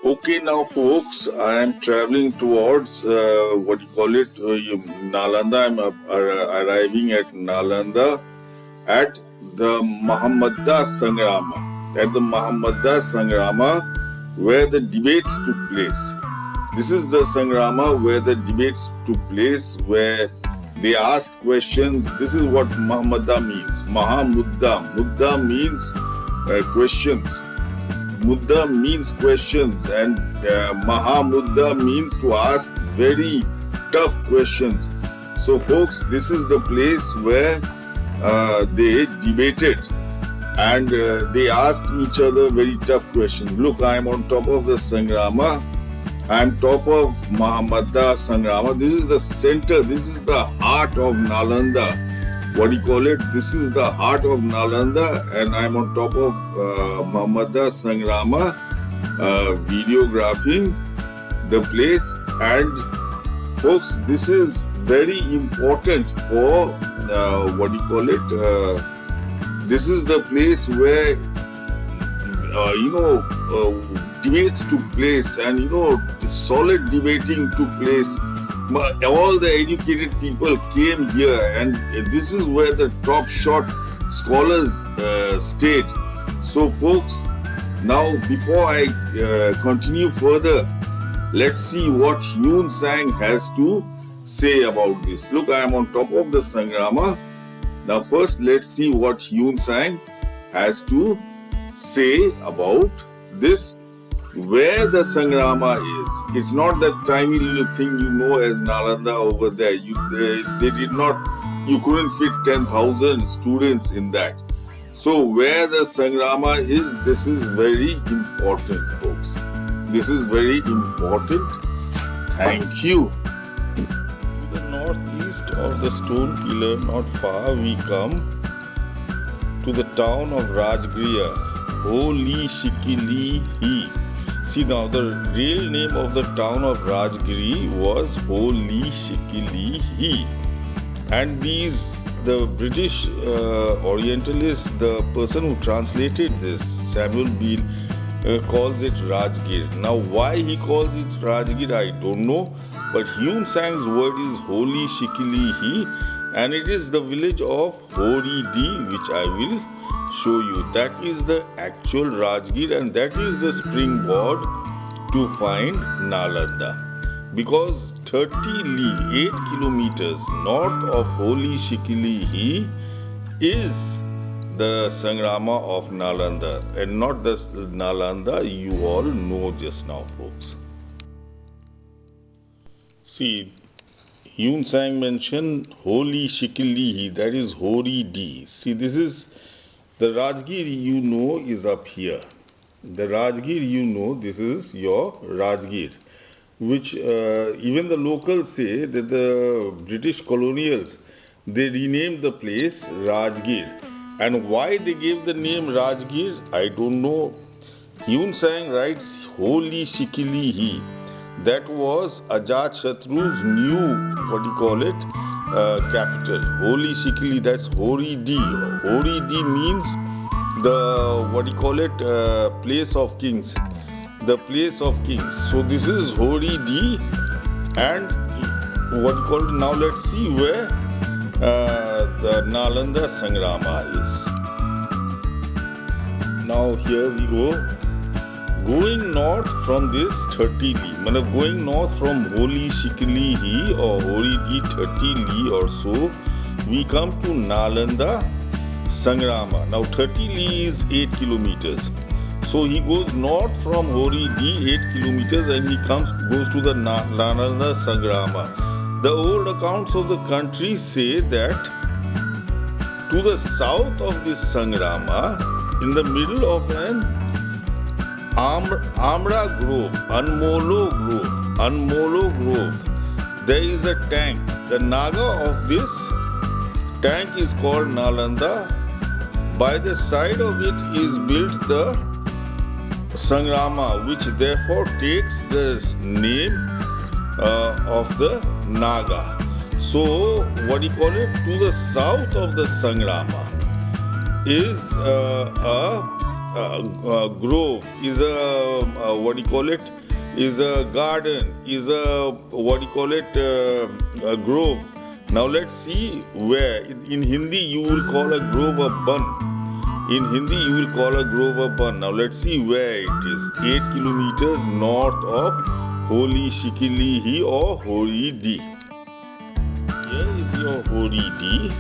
Okay, now folks, I am traveling towards Nalanda. I'm arriving at Nalanda at the Mahmuda Sanghdharma. At the Mahmuda Sanghdharma, where the debates took place. This is the Sangramma where the debates took place, where they asked questions. This is what Mahmuda means. Mudda means questions. Mudda means questions, and Mahamudda means to ask very tough questions. So folks, this is the place where they debated and they asked each other very tough questions. Look, I am on top of the Sangramma. I am top of Mahmuda Sanghdharma. This is the center, this is the heart of Nalanda. This is the heart of Nalanda, and I am on top of Mahmuda Sanghdharma, videographing the place. And folks, this is very important for this is the place where debates took place, and solid debating took place. All the educated people came here, and this is where the top shot scholars stayed. So folks, now before I continue further, let's see what Huen Tsang has to say about this. Look, I am on top of the Sangramma. Now first, let's see what Huen Tsang has to say about this, where the Sangramma is. It's not that tiny little thing as Nalanda over there. You couldn't fit 10,000 students in that. So where the Sangramma is, this is very important, folks. This is very important. Thank you. To the northeast of the stone pillar, not far, we come to the town of Rajgir, Ho-li-shi-ki-li-hi. See, now the real name of the town of Rajgir was Ho-li-shi-ki-li-hi. And the British Orientalists, the person who translated this, Samuel Beal, calls it Rajgir. Now, why he calls it Rajgir, I don't know. But Huen Tsang's word is Ho-li-shi-ki-li-hi, and it is the village of Horidih, which I will show you. That is the actual Rajgir, and that is the springboard to find Nalanda. Because 30 li, 8 kilometers north of Ho-li-shi-ki-li-hi is the Sangramma of Nalanda, and not the Nalanda you all know just now, folks. See, Huen Tsang mentioned Ho-li-shi-ki-li-hi, that is Horidih. See, this is the Rajgir is up here. The Rajgir this is your Rajgir, which even the locals say that the British colonials, they renamed the place Rajgir. And why they gave the name Rajgir, I don't know. Huen Tsang writes Ho-li-shi-ki-li-hi. That was Ajatashatru's new, capital. Ho-li-shi-ki-li, that's Horidih. Horidih means the, place of kings. The place of kings. So this is Horidih, and now let's see where the Nalanda Sanghdharma is. Now here we go. Going north from this 30 li, going north from Ho-li-shi-ki-li-hi or Horidih 30 li or so, we come to Nalanda Sanghdharma. Now 30 li is 8 kilometers. So he goes north from Horidih 8 kilometers, and he goes to the Nalanda Sanghdharma. The old accounts of the country say that to the south of this Sanghdharma, in the middle of an Amra grove, Unmolo grove, there is a tank. The Naga of this tank is called Nalanda. By the side of it is built the Sangramma, which therefore takes the name of the Naga. So, to the south of the Sangramma is a grove, is a what do you call it? Is a garden, is a what do you call it? A grove. Now let's see where. In Hindi, you will call a grove a bun. In Hindi, you will call a grove a bun. Now let's see where it is. 8 kilometers north of Ho-li-shi-ki-li-hi or Horidih. Here is your Horidih.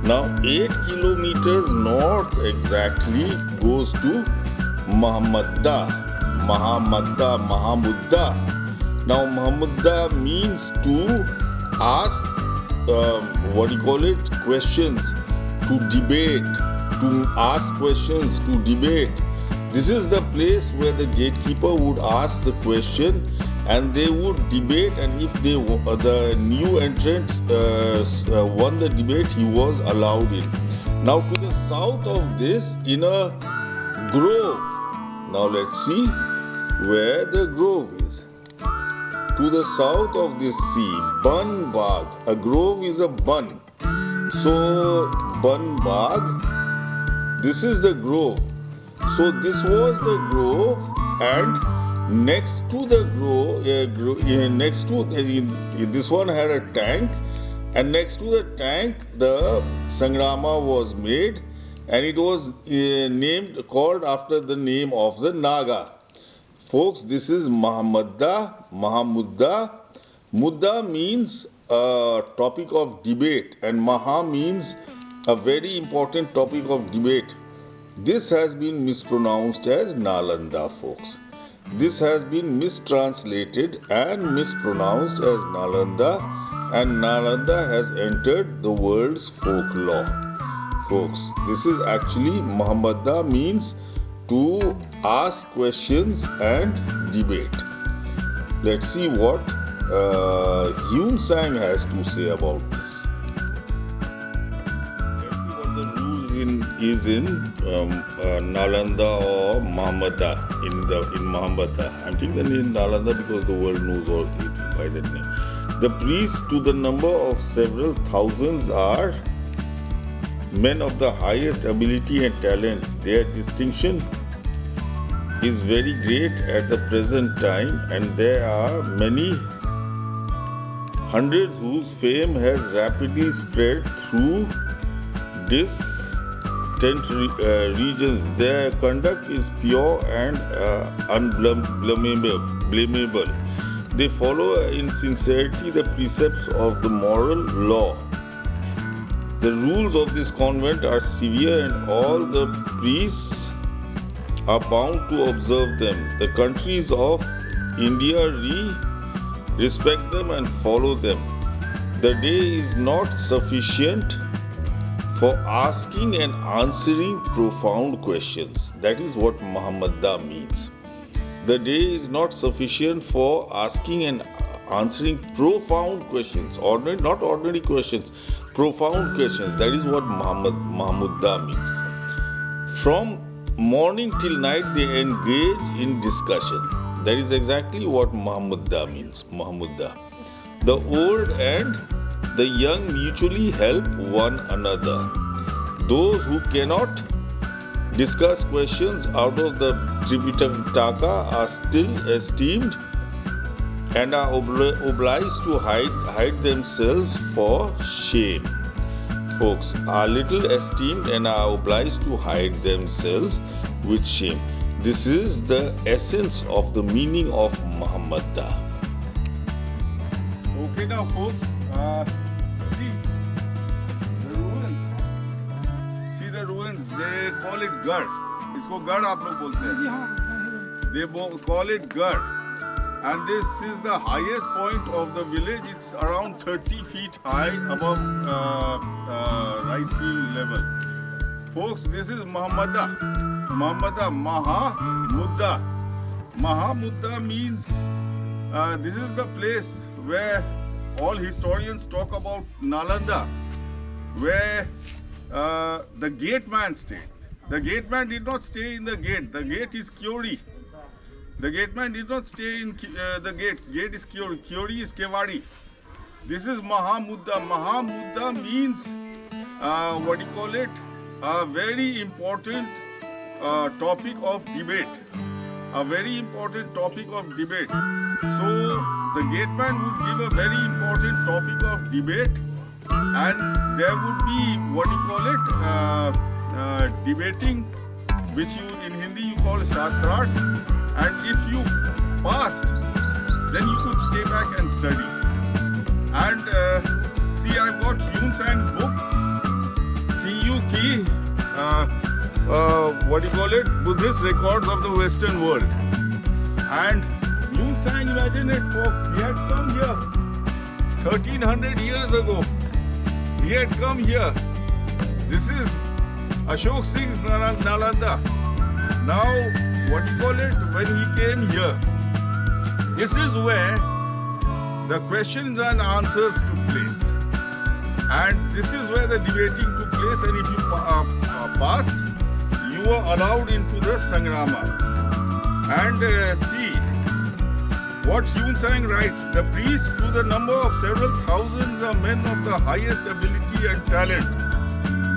Now 8 kilometers north exactly goes to Mahmuda. Mahmuda. Now Mahmuda means to ask, what do you call it? Questions, to debate, to ask questions, to debate. This is the place where the gatekeeper would ask the question and they would debate, and if they the new entrant won the debate, he was allowed in. Now to the south of this, in a grove. Now let's see where the grove is. To the south of this sea, Bun Bagh. A grove is a bun. So Bun Bagh, this is the grove. So this was the grove, and next to the grove, this one had a tank, and next to the tank the sangramma was made, and it was called after the name of the Naga. Folks, this is Mahmuda. Mudda means a topic of debate, and Maha means a very important topic of debate. This has been mispronounced as Nalanda, folks. This has been mistranslated and mispronounced as Nalanda, and Nalanda has entered the world's folklore. Folks, this is actually Mahmuda means to ask questions and debate. Let's see what Huen Tsang has to say about this. Let's see what the rule is in Nalanda or Mahmuda. In Mahmuda, I'm taking the name Nalanda because the world knows all it by that name. The priests, to the number of several thousands, are men of the highest ability and talent. Their distinction is very great at the present time, and there are many hundreds whose fame has rapidly spread through distant regions. Their conduct is pure and unblameable. They follow in sincerity the precepts of the moral law. The rules of this convent are severe, and all the priests are bound to observe them. The countries of India respect them and follow them. The day is not sufficient for asking and answering profound questions. That is what Mahmuda means. The day is not sufficient for asking and answering profound questions. Not ordinary questions, profound questions. That is what Mahmuda means. From morning till night they engage in discussion. That is exactly what Mahmuda means. Mahmuda. The old and the young mutually help one another. Those who cannot discuss questions out of the Tripitaka are still esteemed and are obliged to hide themselves for shame. Folks are little esteemed and are obliged to hide themselves with shame. This is the essence of the meaning of Mahmuda. Okay, now folks, see the ruins. See the ruins. They call it Gar. इसको गढ़ आप लोग बोलते हैं. They call it Gar. And this is the highest point of the village. It's around 30 feet high above rice field level. Folks, this is Mahmuda. Mahamudda. Mahamudda means this is the place where all historians talk about Nalanda, where the gate man stayed. The gate man did not stay in the gate. The gate is Kyori. The gate man did not stay in the gate. Gate is Kyori. Kyori is Kewadi. This is Mahamudda. Mahamudda means, what do you call it? A very important topic of debate, a very important topic of debate. So the gateman would give a very important topic of debate, and there would be what you call it, debating, which you in Hindi you call shastrat, and if you passed, then you could stay back and study. And see, I've got Huen Tsang's book, CUK, what do you call it, Buddhist Records of the Western World. And Huen Tsang, imagine it folks, he had come here 1300 years ago. He had come here. This is Ashok Singh's Nalanda. Now, what do you call it, when he came here, this is where the questions and answers took place. And this is where the debating took place, and if you passed, you were allowed into the sangramma. And see what Huen Tsang writes: the priests, to the number of several thousands, are men of the highest ability and talent.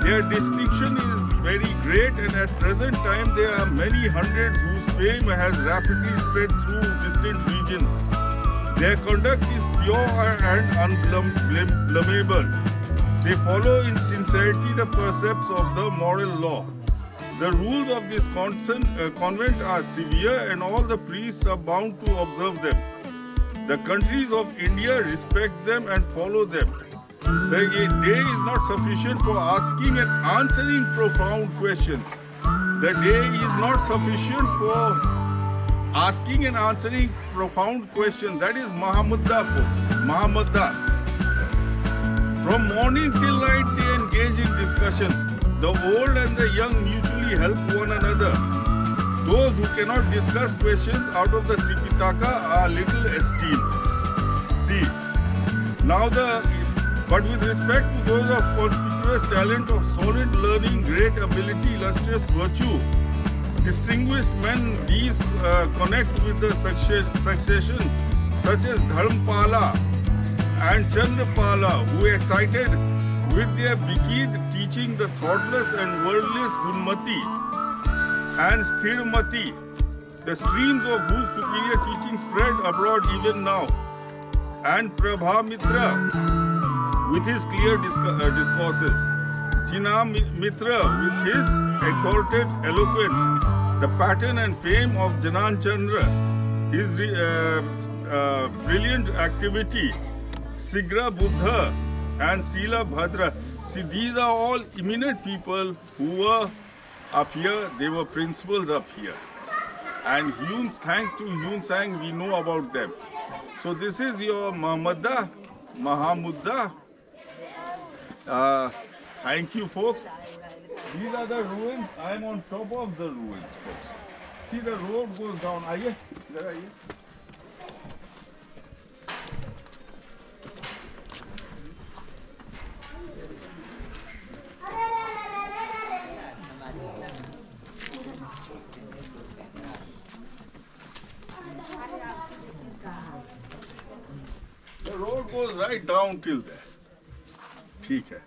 Their distinction is very great, and at present time there are many hundreds whose fame has rapidly spread through distant regions. Their conduct is pure and unblameable. They follow in sincerity the precepts of the moral law. The rules of this convent are severe, and all the priests are bound to observe them. The countries of India respect them and follow them. The day is not sufficient for asking and answering profound questions. The day is not sufficient for asking and answering profound questions. That is Mahmuda, folks. Mahmuda. From morning till night they engage in discussion. The old and the young mutually help one another. Those who cannot discuss questions out of the Tripitaka are little esteemed. See, now but with respect to those of conspicuous talent, of solid learning, great ability, illustrious virtue, distinguished men, these connect with the succession, such as Dharmpala and Chandrapala, who excited with their bequeath teaching the thoughtless and wordless Gunmati and Sthirmati, the streams of whose superior teaching spread abroad even now, and Prabhamitra with his clear discourses, Chinamitra with his exalted eloquence, the pattern and fame of Janan Chandra, his brilliant activity, Sigra Buddha and Sila Bhadra. See, these are all eminent people who were up here. They were principals up here. And thanks to Huen Tsang, we know about them. So this is your Mahmuda. Thank you, folks. These are the ruins. I am on top of the ruins, folks. See, the road goes down. Aye, there are you. The road goes right down till there. ठीक है.